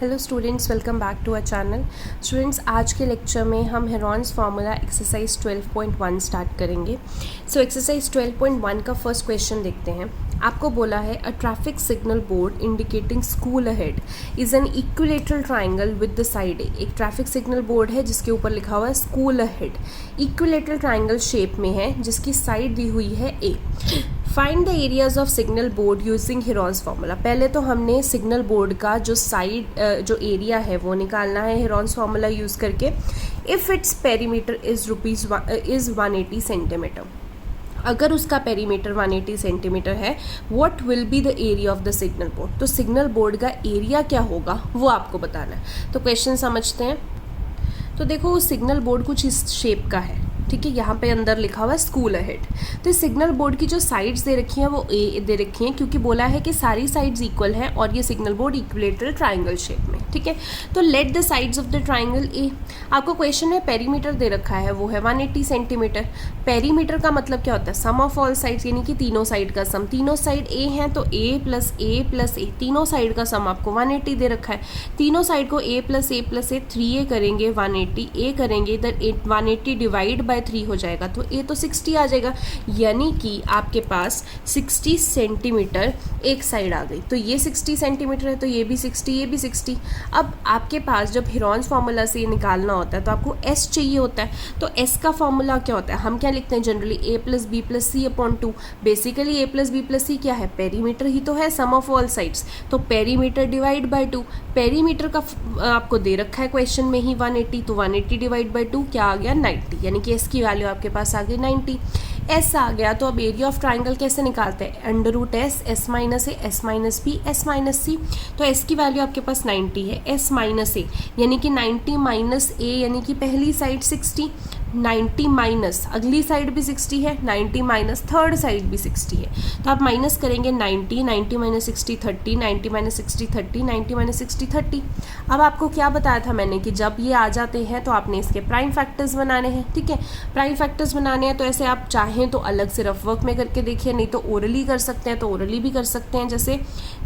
Hello students, welcome back to our channel. Students, आज के lecture में हम हेरॉन्स फार्मूला एक्सरसाइज 12.1 स्टार्ट करेंगे। सो एक्सरसाइज 12.1 का फर्स्ट क्वेश्चन देखते हैं। आपको बोला है a traffic signal board indicating school ahead is an equilateral triangle with the side A. एक ट्रैफिक सिग्नल बोर्ड है जिसके ऊपर लिखा हुआ है school ahead, equilateral triangle shape में है जिसकी साइड दी हुई है A. Find the areas of signal board using Heron's formula. पहले तो हमने सिग्नल बोर्ड का जो जो एरिया है वो निकालना है हेरॉन्स फार्मूला यूज़ करके। If its perimeter is 180 centimetre, अगर उसका पेरीमीटर 180 सेंटीमीटर है, what will be the area of the signal board. तो सिग्नल बोर्ड का एरिया क्या होगा वो आपको बताना है। तो क्वेश्चन समझते हैं। तो देखो, सिग्नल बोर्ड कुछ इस शेप का है, ठीक है। यहाँ पे अंदर लिखा हुआ है स्कूल अहेड। तो इस सिग्नल बोर्ड की जो साइड्स दे रखी हैं वो ए दे रखी हैं, क्योंकि बोला है कि सारी साइड्स इक्वल हैं और ये signal board equilateral triangle shape में, ठीक है। तो let the sides of the triangle A. आपको क्वेश्चन में पेरीमीटर दे रखा है, वो है 180 सेंटीमीटर। पेरीमीटर का मतलब क्या होता है? सम ऑफ ऑल साइड्स, यानी कि तीनों साइड का सम। तीनों साइड ए हैं तो ए प्लस ए प्लस ए, तीनों साइड का सम आपको 180 दे रखा है। तीनों साइड को ए plus a plus A, 3a करेंगे 180, ए करेंगे इधर 180 डिवाइड बाय 3 हो जाएगा, तो ए तो 60 आ जाएगा। यानी कि आपके पास 60 सेंटीमीटर एक साइड आ गई। तो ये 60 सेंटीमीटर है तो ये भी 60, ये भी 60। अब आपके पास जब हेरॉन्स फार्मूला से ये निकालना होता है तो आपको एस चाहिए होता है। तो एस का फॉर्मूला क्या होता है? हम क्या लिखते हैं जनरली? ए प्लस बी प्लस सी अपॉन 2। बेसिकली ए प्लस बी प्लस सी क्या है? पेरीमीटर ही तो है, सम ऑफ ऑल साइड्स। तो पेरीमीटर डिवाइड बाय 2। पेरीमीटर का आपको दे रखा है क्वेश्चन में ही 180, तो 180 डिवाइड बाय 2 क्या आ गया? 90। यानी कि एस की वैल्यू आपके पास आ गई 90। एस आ गया तो अब एरिया ऑफ ट्राइंगल कैसे निकालते हैं? Under root S, S minus A, S minus B, S minus C. तो एस की वैल्यू आपके पास 90 है। एस माइनस ए यानी कि 90 माइनस ए, यानी कि पहली साइड 60, 90 माइनस अगली साइड भी 60 है, 90 माइनस थर्ड साइड भी 60 है। तो आप माइनस करेंगे 90, 90 माइनस 60 30, 90 माइनस 60 30, 90 माइनस 60 30। अब आपको क्या बताया था मैंने कि जब ये आ जाते हैं तो आपने इसके प्राइम फैक्टर्स बनाने हैं, ठीक है। प्राइम फैक्टर्स बनाने हैं तो ऐसे आप चाहें तो अलग से रफ वर्क में करके देखिए, नहीं तो ओरली कर सकते हैं, तो ओरली भी कर सकते हैं। जैसे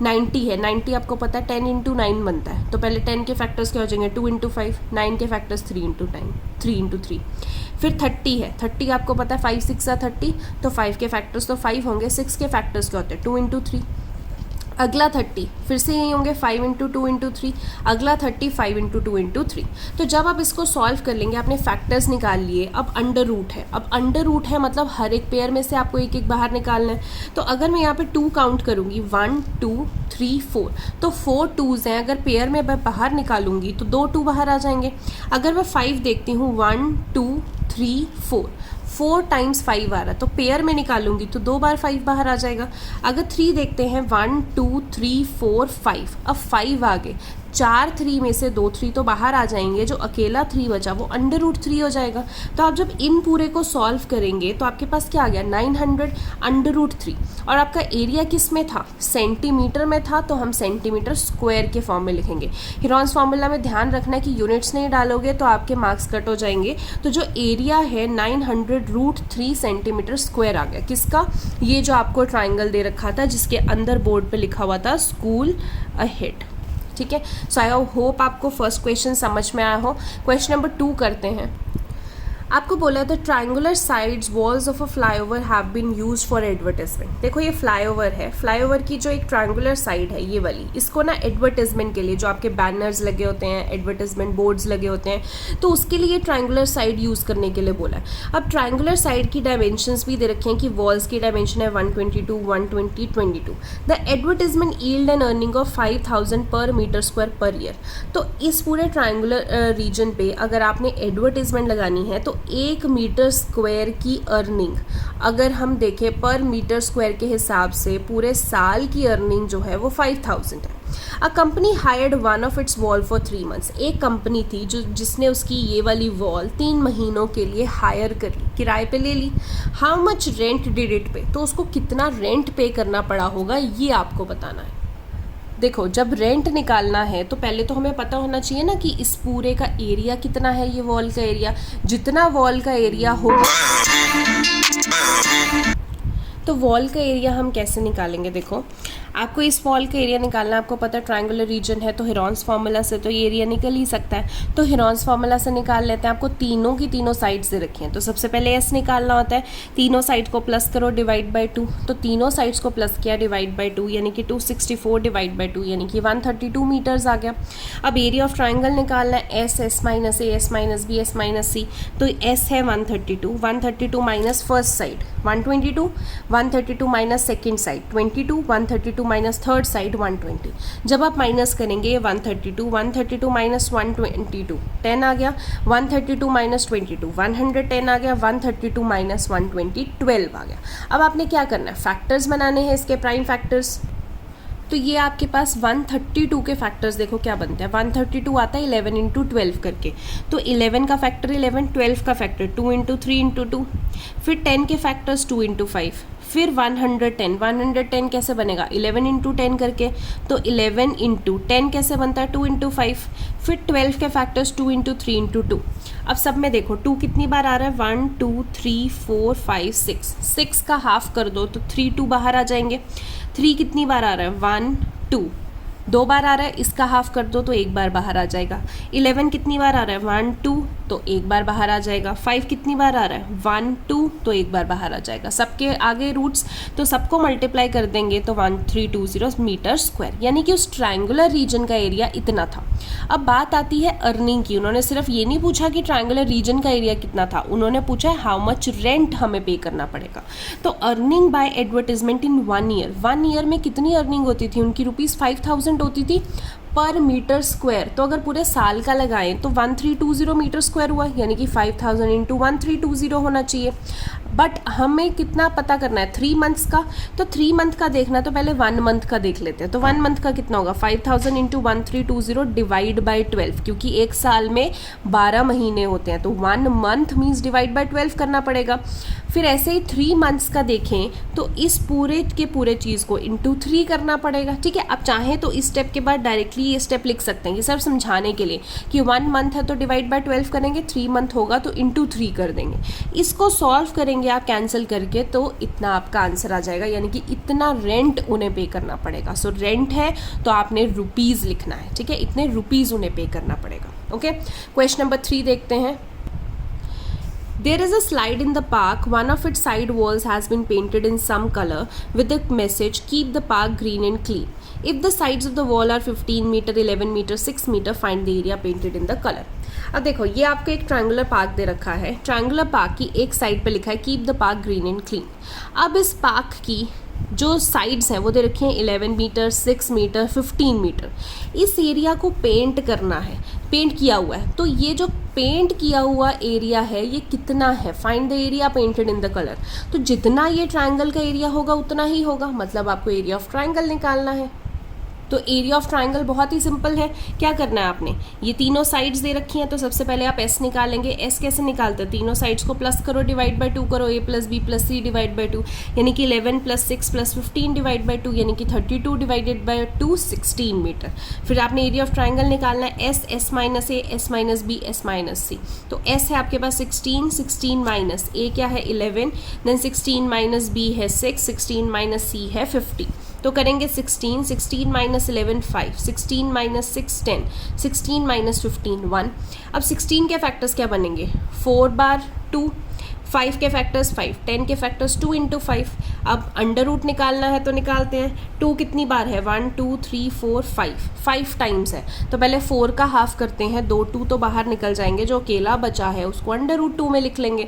90 है, 90 आपको पता है 10 इंटू 9 बनता है, तो पहले 10 के फैक्टर्स क्या हो जाएंगे? 2 इंटू 5, 9 के फैक्टर्स 3 इंटू 9, 3 इंटू 3। फिर 30 है, 30 आपको पता है 5 6 30, तो 5 के फैक्टर्स तो 5 होंगे, 6 के फैक्टर्स क्या होते हैं? 2 इंटू 3। अगला 30 फिर से यही होंगे 5 इंटू 2 इंटू 3। अगला 30 5 इंटू 2 इंटू 3। तो जब आप इसको सॉल्व कर लेंगे, आपने फैक्टर्स निकाल लिए। अब अंडर रूट है, अब अंडर रूट है मतलब हर एक पेयर में से आपको एक एक बाहर निकालना है। तो अगर मैं यहाँ पे 2 काउंट करूँगी, 1 2 3 4, तो 4 2s हैं। अगर पेयर में मैं बाहर निकालूंगी तो 2 2 बाहर आ जाएंगे। अगर मैं 5 देखती हूँ, 1 2 3 4, 4 टाइम्स 5 आ रहा है, तो पेयर में निकालूंगी तो 2 बार 5 बाहर आ जाएगा। अगर 3 देखते हैं, 1 2 3 4 5, अब 5 आ गए। 4 3 में से 2 3 तो बाहर आ जाएंगे, जो अकेला 3 बचा वो अंडर रूट 3 हो जाएगा। तो आप जब इन पूरे को सॉल्व करेंगे तो आपके पास क्या आ गया? 900 अंडर रूट 3। और आपका एरिया किस में था? सेंटीमीटर में था, तो हम सेंटीमीटर स्क्वायर के फॉर्म में लिखेंगे। हेरॉन्स फार्मूला में ध्यान रखना है कि यूनिट्स नहीं डालोगे तो आपके मार्क्स कट हो जाएंगे। तो जो एरिया है 900 रूट 3 सेंटीमीटर स्क्वायर आ गया। किसका? ये जो आपको ट्राइंगल दे रखा था जिसके अंदर बोर्ड पे लिखा हुआ था स्कूल अहेड, ठीक है। सो आई होप आपको फर्स्ट क्वेश्चन समझ में आया हो। क्वेश्चन नंबर 2 करते हैं। आपको बोला था triangular sides walls of a flyover have been used for advertisement. देखो, ये फ्लाईओवर है, फ्लाईओवर की जो एक ट्राइंगुलर साइड है ये वाली, इसको ना एडवर्टाइजमेंट के लिए, जो आपके बैनर्स लगे होते हैं, एडवर्टाइजमेंट बोर्ड्स लगे होते हैं, तो उसके लिए ट्राइंगुलर साइड यूज़ करने के लिए बोला है। अब ट्राइंगुलर साइड की डायमेंशंस भी दे रखे हैं कि वॉल्स की डायमेंशन है 122 120 22। The advertisement yield an earning of 5000 per metre square per year. तो इस पूरे ट्राइंगुलर रीजन पे अगर आपने एडवर्टाइजमेंट लगानी है तो 1 मीटर स्क्वायर की अर्निंग, अगर हम देखें पर मीटर स्क्वायर के हिसाब से पूरे साल की अर्निंग जो है वो 5000 है। A company hired one of its wall for 3 months। एक कंपनी थी जिसने उसकी ये वाली वॉल 3 महीनों के लिए हायर कर ली, किराए पे ले ली। How much rent did it pay? तो उसको कितना रेंट पे करना पड़ा होगा ये आपको बताना है। देखो, जब रेंट निकालना है तो पहले तो हमें पता होना चाहिए ना कि इस पूरे का एरिया कितना है। ये वॉल का एरिया, जितना वॉल का एरिया होगा, तो वॉल का एरिया हम कैसे निकालेंगे? देखो, आपको इस बॉल का एरिया निकालना है, आपको पता है ट्रायंगुलर रीजन है, तो हेरॉन्स फार्मूला से तो ये एरिया निकल ही सकता है। तो हेरॉन्स फार्मूला से निकाल लेते हैं। आपको तीनों की तीनों साइड्स दे रखी हैं, तो सबसे पहले एस निकालना होता है। तीनों साइड को प्लस करो, डिवाइड बाई 2, तो तीनों साइड्स को प्लस किया, डिवाइड बाई 2 यानी कि 264 डिवाइड बाई 2 यानी कि 132 मीटर्स आ गया। अब एरिया ऑफ ट्राइंगल निकालना है, S S minus A, S minus B, S minus C. तो एस है 132 minus first side 122, 132 minus second side 22, 132 minus third side 120। जब आप माइनस करेंगे 132 माइनस 122 10 आ गया, 132 माइनस 22 110 आ गया, 132 माइनस 120 12 आ गया। अब आपने क्या करना है, फैक्टर्स बनाने हैं इसके, प्राइम फैक्टर्स। तो ये आपके पास 132 के फैक्टर्स देखो क्या बनते हैं। 132 आता है 11 इंटू 12 करके, तो 11 का फैक्टर 11, 12 का फैक्टर 2 इंटू 3 इंटू 2, फिर 10 के फैक्टर्स 2 इंटू 5, फिर 110 कैसे बनेगा 11 इंटू 10 करके, तो 11 इंटू 10 कैसे बनता है 2 इंटू 5, फिर 12 के फैक्टर्स 2 इंटू 3 इंटू 2। अब सब में देखो 2 कितनी बार आ रहा है 1 2 3 4 5 6, 6 का हाफ कर दो तो 3 2 बाहर आ जाएंगे। 3 कितनी बार आ रहा है 1 2, 2 बार आ रहा है, इसका हाफ कर दो तो 1 बार बाहर आ जाएगा। 11 कितनी बार आ रहा है 1 2, तो 1 बार बाहर आ जाएगा। 5 कितनी बार आ रहा है 1 2, तो 1 बार बाहर आ जाएगा। सबके आगे रूट्स तो सबको मल्टीप्लाई कर देंगे तो 1320 मीटर स्क्वायर, यानी कि उस ट्रायंगुलर रीजन का एरिया इतना था। अब बात आती है अर्निंग की। उन्होंने सिर्फ ये नहीं पूछा कि ट्रायंगुलर रीजन का एरिया कितना था, उन्होंने पूछा है हाउ मच रेंट हमें पे करना पड़ेगा। तो अर्निंग बाय एडवर्टीजमेंट इन 1 ईयर, 1 ईयर में कितनी अर्निंग होती थी उनकी, ₹5000 होती थी पर मीटर स्क्वायर। तो अगर पूरे साल का लगाएं तो 1320 मीटर स्क्वायर हुआ, यानी कि 5000 इंटू 1320 होना चाहिए। बट हमें कितना पता करना है 3 मंथ्स का, तो 3 मंथ का देखना तो पहले 1 मंथ का देख लेते हैं। तो 1 मंथ का कितना होगा 5000 इंटू 1320 डिवाइड बाई 12, क्योंकि एक साल में 12 महीने होते हैं, तो 1 मंथ मीन्स डिवाइड बाई 12 करना पड़ेगा। फिर ऐसे ही 3 मंथ्स का देखें तो इस पूरे के पूरे चीज़ को इंटू 3 करना पड़ेगा। ठीक है, आप चाहें तो इस स्टेप के बाद डायरेक्टली ये स्टेप लिख सकते हैं, ये सिर्फ समझाने के लिए कि 1 मंथ है तो डिवाइड बाय 12 करेंगे, 3 मंथ होगा तो इंटू 3 कर देंगे। इसको सॉल्व करेंगे आप कैंसिल करके तो इतना आपका आंसर आ जाएगा, यानी कि इतना रेंट उन्हें पे करना पड़ेगा। सो रेंट है तो आपने रुपीज़ लिखना है, ठीक है, इतने रुपीज़ उन्हें पे करना पड़ेगा। ओके, क्वेश्चन नंबर 3 देखते हैं। There is a slide in the park. One of its side walls has been painted in some color with the message keep the park green and clean. If the sides of the wall are 15 meter, 11 meter, 6 meter, find the area painted in the color. अब देखो ये आपको एक triangular park दे रखा है। Triangular park की एक side पे लिखा है keep the park green and clean. अब इस पार्क की जो साइड्स हैं वो दे रखी हैं 11 मीटर, 6 मीटर, 15 मीटर। इस एरिया को पेंट करना है, पेंट किया हुआ है। तो ये जो पेंट किया हुआ एरिया है ये कितना है, find the area painted in the colour. तो जितना ये ट्रायंगल का एरिया होगा उतना ही होगा, मतलब आपको एरिया ऑफ ट्रायंगल निकालना है। तो एरिया ऑफ ट्रायंगल बहुत ही सिंपल है। क्या करना है आपने, ये तीनों साइड्स दे रखी हैं तो सबसे पहले आप एस निकालेंगे। एस कैसे निकालते हैं, तीनों साइड्स को प्लस करो, डिवाइड बाय 2 करो, a plus B plus C divide by 2, यानी कि 11 प्लस 6 प्लस 15 डिवाइड बाय 2, यानी कि 32 डिवाइडेड बाय 2 16 मीटर। फिर आपने एरिया ऑफ ट्रायंगल निकालना है S, S minus A, S minus B, S minus C. तो एस है आपके पास 16, 16 माइनस ए क्या है 11, देन 16 माइनस बी है 6, 16 माइनस सी है 50। तो करेंगे 16, 16 माइनस 11 5, 16 माइनस 6 10, 16 माइनस 15 1। अब 16 के फैक्टर्स क्या बनेंगे 4 बार 2, 5 के फैक्टर्स 5, 10 के फैक्टर्स 2 इंटू 5। अब अंडर रूट निकालना है तो निकालते हैं। 2 कितनी बार है 1 2 3 4 5, 5 टाइम्स है। तो पहले 4 का हाफ करते हैं, 2 2 तो बाहर निकल जाएंगे, जो अकेला बचा है उसको अंडर रूट 2 में लिख लेंगे।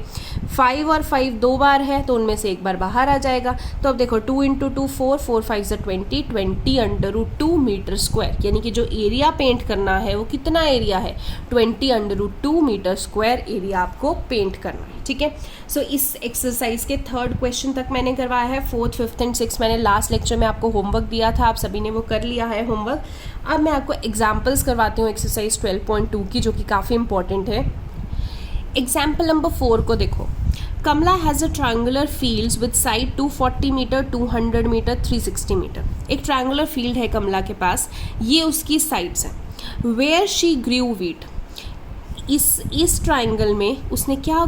5 और 5 2 बार है तो उनमें से 1 बार बाहर आ जाएगा। तो अब देखो 2 into 2 4, 4 5 20, 20 under root 2 meter square, यानी कि जो एरिया पेंट करना है वो कितना एरिया है 20 under root 2 meter square area आपको पेंट करना है। ठीक है, सो इस एक्सरसाइज के 3rd क्वेश्चन तक मैंने करवाया है। 4th, 5th एंड 6th मैंने लास्ट लेक्चर में आपको होमवर्क दिया था, आप सभी ने वो कर लिया है होमवर्क। अब मैं आपको एग्जाम्पल्स करवाती हूँ एक्सरसाइज 12.2 की, जो कि काफ़ी इंपॉर्टेंट है। एग्जाम्पल नंबर 4 को देखो। Kamala has a triangular fields with side 240 metre, 200 metre, 360 metre. एक ट्रायंगुलर फील्ड है कमला के पास, ये उसकी साइड्स हैं। वेयर शी ग्रू वीट, इस ट्रायंगल में उसने क्या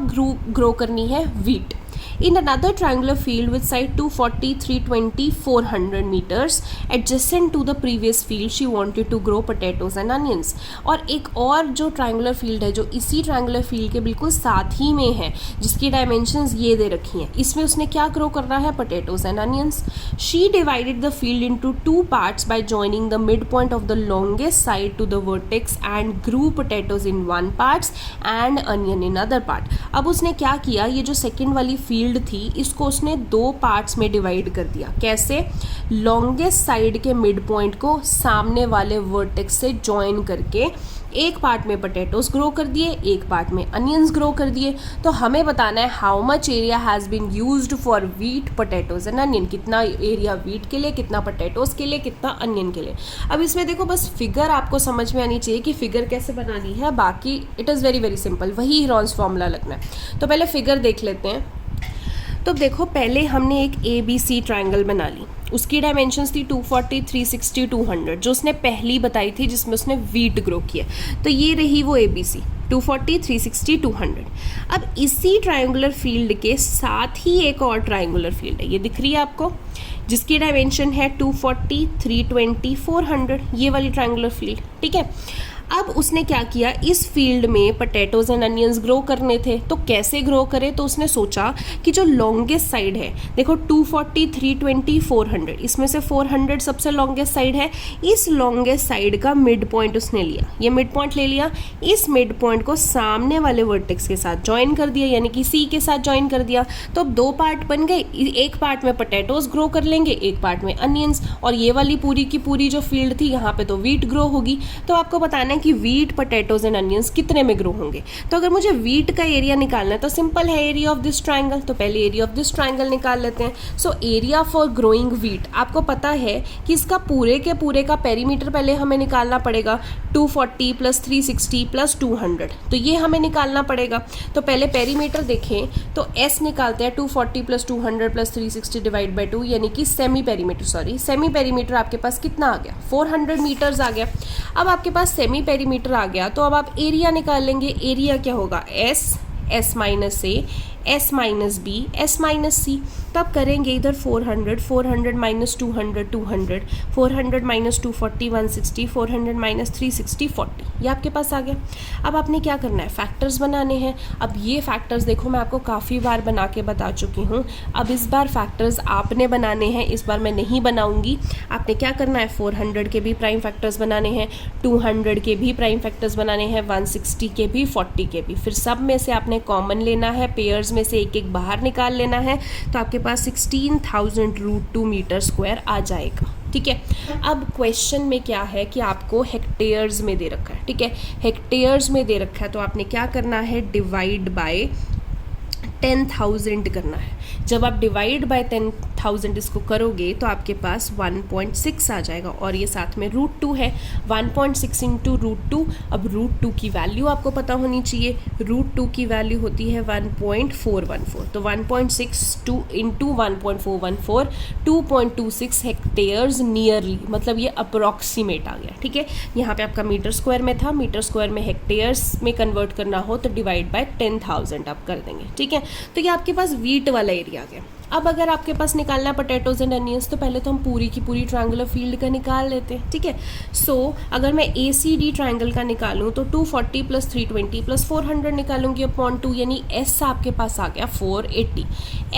ग्रो करनी है wheat. In another triangular field with side 240, 320, 400 metres adjacent to the previous field she wanted to grow potatoes and onions. और एक और जो ट्रायंगुलर फील्ड है जो इसी ट्रायंगुलर फील्ड के बिल्कुल साथ ही में है, जिसकी डायमेंशंस ये दे रखी हैं, इसमें उसने क्या ग्रो करना है, potatoes and onions. She divided the field into 2 parts by joining the mid point of the longest side to the vertex and grew potatoes in 1 parts and onion in other part. अब उसने क्या किया, ये जो second वाली field थी इसको उसने 2 पार्ट्स में डिवाइड कर दिया। कैसे, लॉन्गेस्ट साइड के मिड पॉइंट को सामने वाले वर्टेक्स से ज्वाइन करके एक पार्ट में पोटैटोज ग्रो कर दिए, एक पार्ट में अनियंस ग्रो कर दिए। तो हमें बताना है how much area has been used for wheat, potatoes and onion. कितना एरिया वीट के लिए, कितना पोटैटोज के लिए, कितना अनियन के लिए। अब इसमें देखो बस फिगर आपको समझ में आनी चाहिए कि फिगर कैसे बनानी है, बाकी it is very very simple, वही हेरोन्स फॉर्मूला लगना है। तो पहले फिगर देख लेते हैं। तो देखो पहले हमने एक ABC ट्रायंगल बना ली, उसकी डायमेंशंस थी 240, 360, 200, जो उसने पहली बताई थी जिसमें उसने वीट ग्रो किया। तो ये रही वो ABC 240, 360, 200। अब इसी ट्रायंगुलर फील्ड के साथ ही एक और ट्रायंगुलर फील्ड है, ये दिख रही है आपको, जिसकी डायमेंशन है 240, 320, 400, ये वाली ट्रायंगुलर फील्ड। ठीक है, अब उसने क्या किया, इस फील्ड में पोटैटोज एंड अनियंस ग्रो करने थे, तो कैसे ग्रो करे, तो उसने सोचा कि जो लॉन्गेस्ट साइड है, देखो 240, 320, 400, इसमें से 400 सबसे लॉन्गेस्ट साइड है, इस लॉन्गेस्ट साइड का मिड पॉइंट उसने लिया, ये मिड पॉइंट ले लिया, इस मिड पॉइंट को सामने वाले वर्टेक्स के साथ ज्वाइन कर दिया, यानी कि C के साथ ज्वाइन कर दिया। तो अब 2 पार्ट बन गए, एक पार्ट में पोटैटोज ग्रो कर लेंगे, एक पार्ट में अनियंस, और ये वाली पूरी की पूरी जो फील्ड थी यहाँ पे तो वीट ग्रो होगी। तो आपको बताना है कि वीट, पोटैटोज एंड अनियंस कितने में ग्रो होंगे। तो अगर मुझे वीट का एरिया निकालना है तो सिंपल है, एरिया ऑफ दिस ट्रायंगल। तो पहले एरिया ऑफ दिस ट्रायंगल निकाल लेते हैं। So area for growing wheat, आपको पता है कि इसका पूरे के पूरे का पेरीमीटर पहले हमें निकालना पड़ेगा, 240 प्लस 360 प्लस 200, तो ये हमें निकालना पड़ेगा। तो पहले पेरीमीटर देखें तो S निकालते हैं, 240 प्लस 200 प्लस 360 डिवाइड बाई 2, यानी कि सेमी पेरीमीटर आपके पास कितना आ गया, 400 मीटर्स आ गया। अब आपके पास सेमी पेरीमीटर आ गया तो अब आप एरिया निकाल लेंगे। एरिया क्या होगा, S minus A, S minus B, S minus C। तो आप करेंगे इधर 400 माइनस 200, 200, 400 माइनस 240, 160, 400 माइनस 360, 40, ये आपके पास आ गया। अब आपने क्या करना है, फैक्टर्स बनाने हैं। अब ये फैक्टर्स देखो मैं आपको काफ़ी बार बना के बता चुकी हूँ, अब इस बार फैक्टर्स आपने बनाने हैं, इस बार मैं नहीं बनाऊंगी। आपने क्या करना है, 400 के भी प्राइम फैक्टर्स बनाने हैं, 200 के भी प्राइम फैक्टर्स बनाने हैं, 160 के भी, 40 के भी। फिर सब में से आपने कॉमन लेना है, पेयर्स में से एक एक बाहर निकाल लेना है, तो आपके पास 16,000√2 मीटर स्क्वायर आ जाएगा। ठीक है, अब क्वेश्चन में क्या है कि आपको हेक्टेयर्स में दे रखा है। ठीक है, हेक्टेयर्स में दे रखा है तो आपने क्या करना है, डिवाइड बाय 10,000 करना है। जब आप डिवाइड बाय 10,000 इसको करोगे तो आपके पास 1.6 आ जाएगा, और ये साथ में √2 है, 1.6 इंटू √2। अब √2 की वैल्यू आपको पता होनी चाहिए, √2 की वैल्यू होती है 1.414, तो 1.62 इंटू 1.414, 2.26 हेक्टेयर्स नियरली, मतलब ये अप्रॉक्सीमेट आ गया। ठीक है, यहाँ पे आपका मीटर स्क्वायर में था, मीटर स्क्वायर में हेक्टेयर्स में कन्वर्ट करना हो तो डिवाइड बाय 10,000 आप कर देंगे। ठीक है, तो ये आपके पास वीट वाला एरिया आ गया। अब अगर आपके पास निकालना है पोटैटोज एंड अनियंस, तो पहले तो हम पूरी की पूरी ट्रायंगुलर फील्ड का निकाल लेते हैं। ठीक है, सो अगर मैं ACD ट्रायंगल का निकालूं तो 240 प्लस 320 प्लस 400 निकालूंगी अपॉन 2, यानी S आपके पास आ गया 480,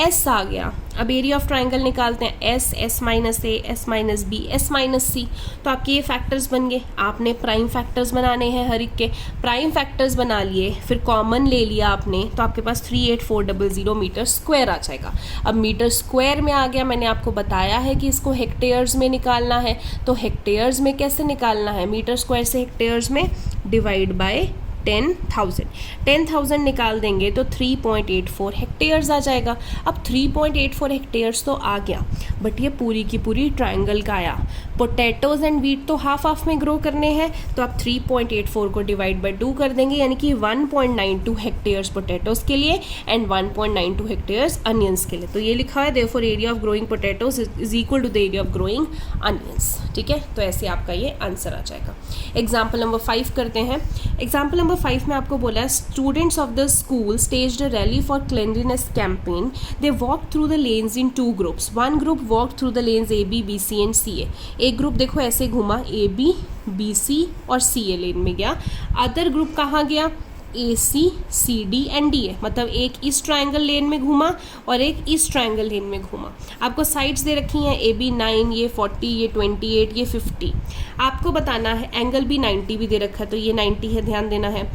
S आ गया। अब एरिया ऑफ ट्रायंगल निकालते हैं, S minus A, S minus B, S minus C। तो आपके ये फैक्टर्स बन गए। आपने प्राइम फैक्टर्स बनाने हैं, हर एक के प्राइम फैक्टर्स बना लिए, फिर कॉमन ले लिया आपने, तो आपके पास 38400 मीटर स्क्वायर आ जाएगा। अब मीटर स्क्वायर में आ गया, मैंने आपको बताया है कि इसको हेक्टेयर्स में निकालना है, तो हेक्टेयर्स में कैसे निकालना है, मीटर स्क्वायर से हेक्टेयर्स में डिवाइड बाय 10,000 निकाल देंगे तो 3.84 हेक्टेयर्स आ जाएगा। अब 3.84 हेक्टेयर्स तो आ गया, बट ये पूरी की पूरी ट्रायंगल का आया। पोटैटोज एंड वीट तो हाफ हाफ में ग्रो करने हैं, तो आप 3.84 को डिवाइड बाय 2 कर देंगे, यानी कि 1.92 हेक्टेयर्स पोटैटोज के लिए एंड 1.92 हेक्टेयर्स अनियंस के लिए। तो ये लिखा है therefore area of growing potatoes is equal to the area of growing onions. ठीक है, तो ऐसे आपका ये आंसर आ जाएगा। एग्जाम्पल नंबर 5 करते हैं। एग्जाम्पल नंबर 5 में आपको बोला है students of the school staged a rally for cleanliness campaign. They walk through the lens in 2 groups. One group walk through the lens AB, BC and CA। एक group देखो ऐसे घूमा, AB, BC और CA लेन में गया। Other group कहाँ गया? AC, CD and DA, मतलब एक इस ट्रायंगल लेन में घूमा और एक इस ट्रायंगल लेन में घूमा। आपको साइड्स दे रखी हैं, AB 9, ये 40, ये 28, ये 50। आपको बताना है, एंगल भी 90 भी दे रखा है, तो ये 90 है, ध्यान देना है।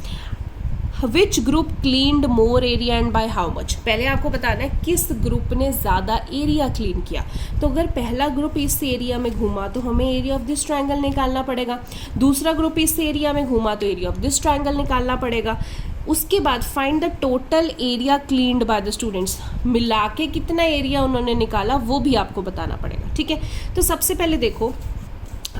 Which group cleaned more area and by how much? पहले आपको बताना है किस ग्रुप ने ज़्यादा एरिया क्लीन किया। तो अगर पहला ग्रुप इस एरिया में घूमा तो हमें एरिया ऑफ दिस ट्रायंगल निकालना पड़ेगा। दूसरा ग्रुप इस एरिया में घूमा तो एरिया ऑफ दिस ट्रायंगल निकालना पड़ेगा। उसके बाद find the total area cleaned by the students, मिला के कितना एरिया उन्होंने निकाला वो भी आपको बताना पड़ेगा। ठीक है, तो सबसे पहले देखो,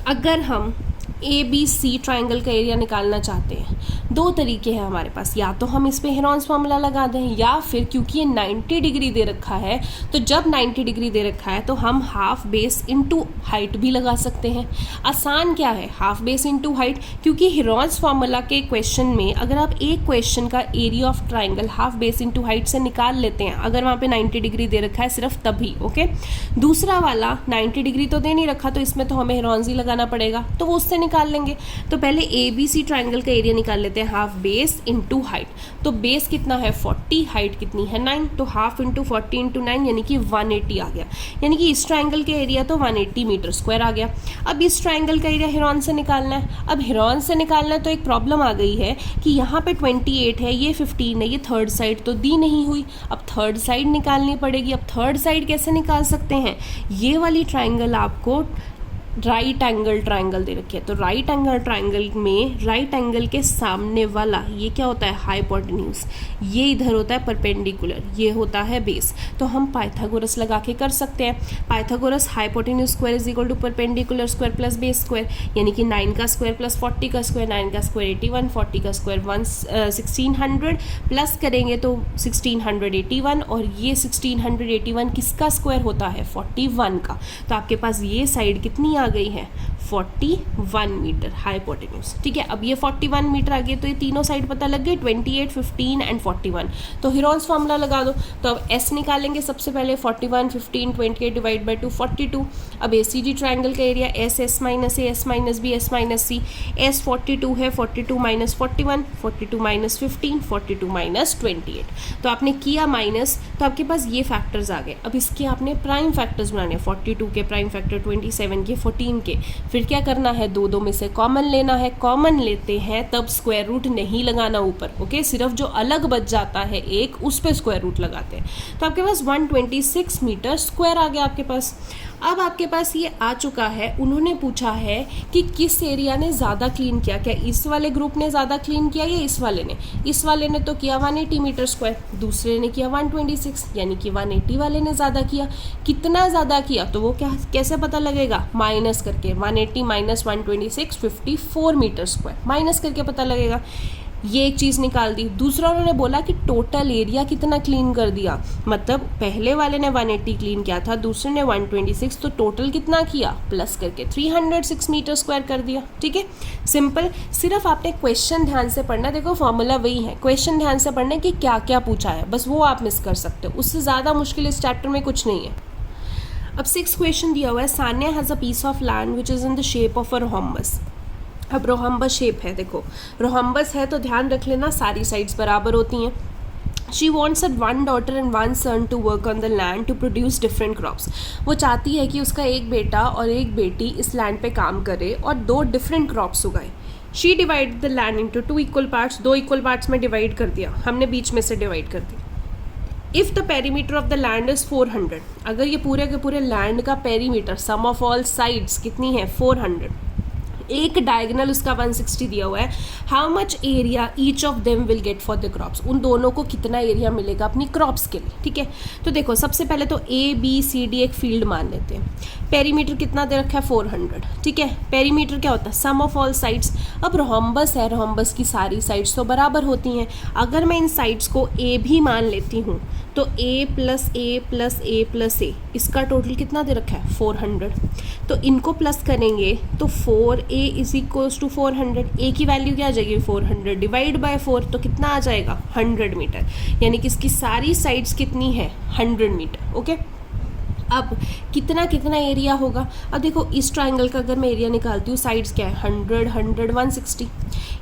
अगर हम ABC ट्रायंगल का एरिया निकालना चाहते हैं, 2 तरीके हैं हमारे पास। या तो हम इस पे हेरॉन्स फार्मूला लगा दें, या फिर क्योंकि ये 90 डिग्री दे रखा है, तो जब 90 डिग्री दे रखा है तो हम हाफ बेस इनटू हाइट भी लगा सकते हैं। आसान क्या है, हाफ बेस इनटू हाइट, क्योंकि हेरॉन्स फार्मूला के क्वेश्चन में अगर आप एक क्वेश्चन का area of triangle half base into height से निकाल लेते हैं, अगर वहाँ पे 90 डिग्री दे रखा है सिर्फ तभी, ओके। दूसरा वाला 90 डिग्री तो दे नहीं रखा, तो इसमें तो हमें हेरॉन्स ही लगाना पड़ेगा, तो वो उससे निकाल लेंगे। तो पहले ABC ट्रायंगल का एरिया निकाल लेते हैं, हाफ बेस इनटू हाइट। तो बेस कितना है 40, हाइट कितनी है 9, तो हाफ इंटू 40 इंटू 9 यानी कि 180 आ गया। यानी कि इस ट्रायंगल के एरिया तो 180 मीटर स्क्वायर आ गया। अब इस ट्रायंगल का एरिया हेरॉन से निकालना है। अब हेरॉन से निकालना है तो एक प्रॉब्लम आ गई है कि यहाँ पे 28 है, ये 15 है, ये थर्ड साइड तो दी नहीं हुई। अब थर्ड साइड निकालनी पड़ेगी। अब थर्ड साइड कैसे निकाल सकते हैं? ये वाली ट्रायंगल आपको राइट एंगल ट्रायंगल दे रखी है, तो राइट एंगल ट्रायंगल में राइट एंगल के सामने वाला ये क्या होता है हाइपोटेन्यूज, ये इधर होता है परपेंडिकुलर, ये होता है बेस। तो हम पाइथागोरस लगा के कर सकते हैं। Pythagoras hypotenuse square is equal to perpendicular square plus base square, यानी कि 9 का स्क्वायर प्लस 40 का स्क्वायर, 9 का स्क्वायर 81, 40 का स्क्वायर 1600 प्लस करेंगे तो 1681, और ये 1681 किसका स्क्वायर होता है 41 का। तो आपके पास ये साइड कितनी आ गई है 41 मीटर हाइपोटेन्यूज। ठीक है, अब ये 41 मीटर आ गए, तो ये तीनों साइड पता लग गए 28, 15 एंड 41। तो हेरॉन्स फार्मूला लगा दो। तो अब S निकालेंगे सबसे पहले, 41, 15, 28 डिवाइड बाई 2 42। अब ACG ट्रायंगल का area S minus A, S minus B, S minus C। S 42 है, 42 माइनस 41, 42 माइनस 15, 42 माइनस 28। तो आपने किया माइनस, तो आपके पास ये फैक्टर्स आ गए। अब इसके आपने प्राइम फैक्टर्स बनाने, 42 के प्राइम फैक्टर, 27 के, 14 के। फिर क्या करना है, दो में से कॉमन लेना है। कॉमन लेते हैं तब स्क्वायर रूट नहीं लगाना ऊपर, ओके। सिर्फ जो अलग बच जाता है एक, उस पे स्क्वायर रूट लगाते हैं। तो आपके पास 126 मीटर स्क्वायर आ गया आपके पास। अब आपके पास ये आ चुका है। उन्होंने पूछा है कि किस एरिया ने ज़्यादा क्लीन किया, क्या इस वाले ग्रुप ने ज़्यादा क्लीन किया या इस वाले ने। इस वाले ने तो किया 180 मीटर स्क्वायर, दूसरे ने किया 126, यानी कि 180 वाले ने ज़्यादा किया। कितना ज़्यादा किया तो वो क्या कैसे पता लगेगा, माइनस करके। 180 माइनस 126 54 मीटर स्क्वायर, माइनस करके पता लगेगा। ये एक चीज़ निकाल दी। दूसरा उन्होंने बोला कि टोटल एरिया कितना क्लीन कर दिया, मतलब पहले वाले ने 180 क्लीन किया था, दूसरे ने 126, तो टोटल कितना किया प्लस करके 306 मीटर स्क्वायर कर दिया। ठीक है, सिंपल। सिर्फ आपने क्वेश्चन ध्यान से पढ़ना, देखो फॉर्मूला वही है, क्वेश्चन ध्यान से पढ़ना कि क्या क्या पूछा है, बस वो आप मिस कर सकते हो। उससे ज़्यादा मुश्किल इस चैप्टर में कुछ नहीं है। अब 6th क्वेश्चन दिया हुआ है, Sanya has a piece of land which is in the shape of a rhombus. अब रोहम्बस शेप है, देखो रोहम्बस है तो ध्यान रख लेना सारी साइड्स बराबर होती हैं। She wants her one daughter and one son to work on the land to produce different crops. वो चाहती है कि उसका एक बेटा और एक बेटी इस लैंड पे काम करे और 2 डिफरेंट क्रॉप्स उगाए। She divided the land into 2 equal parts, 2 equal parts में डिवाइड कर दिया, हमने बीच में से डिवाइड कर दिया। If the perimeter of the land is 400, अगर ये पूरे के पूरे लैंड का perimeter sum of all sides कितनी है 400, एक डायगोनल उसका 160 दिया हुआ है, how much area each of them will get for the crops, उन दोनों को कितना एरिया मिलेगा अपनी क्रॉप्स के लिए, ठीक है। तो देखो सबसे पहले तो ए बी सी डी एक फील्ड मान लेते हैं, पेरीमीटर कितना दे रखा है 400, ठीक है। पेरीमीटर क्या होता है, सम ऑफ ऑल साइड्स। अब रोम्बस है, रोम्बस की सारी साइड्स तो बराबर होती हैं, अगर मैं इन साइड्स को ए भी मान लेती हूँ तो a plus a plus a plus a, इसका टोटल कितना दे रखा है 400, तो इनको प्लस करेंगे तो 4a is equals to 400, a की वैल्यू क्या आ जाएगी 400 डिवाइड बाय 4, तो कितना आ जाएगा 100 मीटर, यानी कि इसकी सारी साइड्स कितनी है 100 मीटर, ओके। अब कितना कितना एरिया होगा, अब देखो इस ट्रायंगल का अगर मैं एरिया निकालती हूँ, साइड्स क्या है 100 100 160,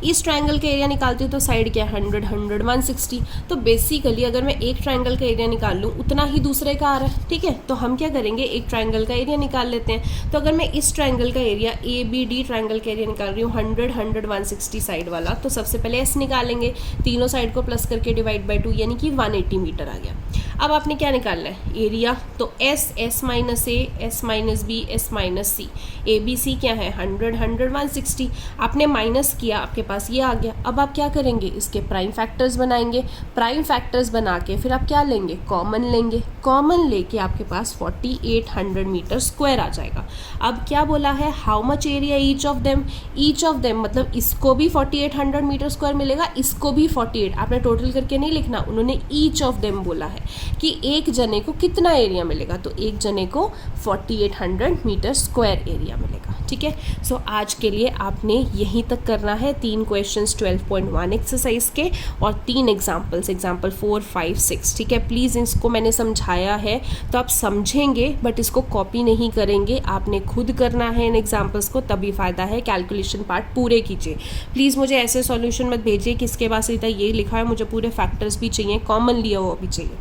इस ट्रायंगल का एरिया निकालती हूँ तो साइड क्या है 100 100 160, तो बेसिकली अगर मैं एक ट्रायंगल का एरिया निकाल लूँ उतना ही दूसरे का आ रहा है, ठीक है। तो हम क्या करेंगे, एक ट्रायंगल का एरिया निकाल लेते हैं। तो अगर मैं इस ट्रायंगल का area A B D triangle का एरिया निकाल रही हूँ 100 100 160 साइड वाला, तो सबसे पहले एस निकालेंगे, तीनों साइड को प्लस करके डिवाइड बाय 2, यानी कि 180 मीटर आ गया। अब आपने क्या निकालना है एरिया, तो S minus A, S minus B, S minus C, A B C क्या है 100 100 160, आपने माइनस किया, आपके पास ये आ गया। अब आप क्या करेंगे, इसके प्राइम फैक्टर्स बनाएंगे, प्राइम फैक्टर्स बना के फिर आप क्या लेंगे, कॉमन लेंगे, कॉमन लेके आपके पास 4800 मीटर स्क्वायर आ जाएगा। अब क्या बोला है, how much area each of them, each of them मतलब इसको भी 4800 मीटर स्क्वायर मिलेगा, इसको भी 48, आपने टोटल करके नहीं लिखना, उन्होंने ईच ऑफ देम बोला है कि एक जने को कितना एरिया मिलेगा, तो एक जने को 4800 मीटर स्क्वायर एरिया मिलेगा, ठीक है। सो आज के लिए आपने यहीं तक करना है, 3 क्वेश्चंस 12.1 एक्सरसाइज के और 3 एग्जाम्पल्स, एग्जाम्पल 4 5 6, ठीक है। प्लीज़ इसको मैंने समझाया है तो आप समझेंगे, बट इसको कॉपी नहीं करेंगे, आपने खुद करना है इन एग्जाम्पल्स को, तभी फ़ायदा है। कैलकुलेशन पार्ट पूरे कीजिए प्लीज़, मुझे ऐसे सॉल्यूशन मत भेजिए कि इसके पास सीधा ये लिखा है, मुझे पूरे फैक्टर्स भी चाहिए, कॉमन लिया हुआ भी चाहिए,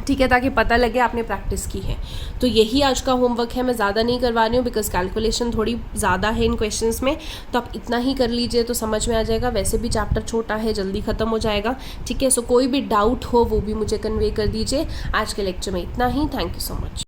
ठीक है, ताकि पता लगे आपने प्रैक्टिस की है। तो यही आज का होमवर्क है, मैं ज़्यादा नहीं करवा रही हूँ बिकॉज कैलकुलेशन थोड़ी ज़्यादा है इन क्वेश्चंस में, तो आप इतना ही कर लीजिए तो समझ में आ जाएगा। वैसे भी चैप्टर छोटा है, जल्दी ख़त्म हो जाएगा, ठीक है। सो कोई भी डाउट हो वो भी मुझे कन्वे कर दीजिए। आज के लेक्चर में इतना ही, थैंक यू सो मच।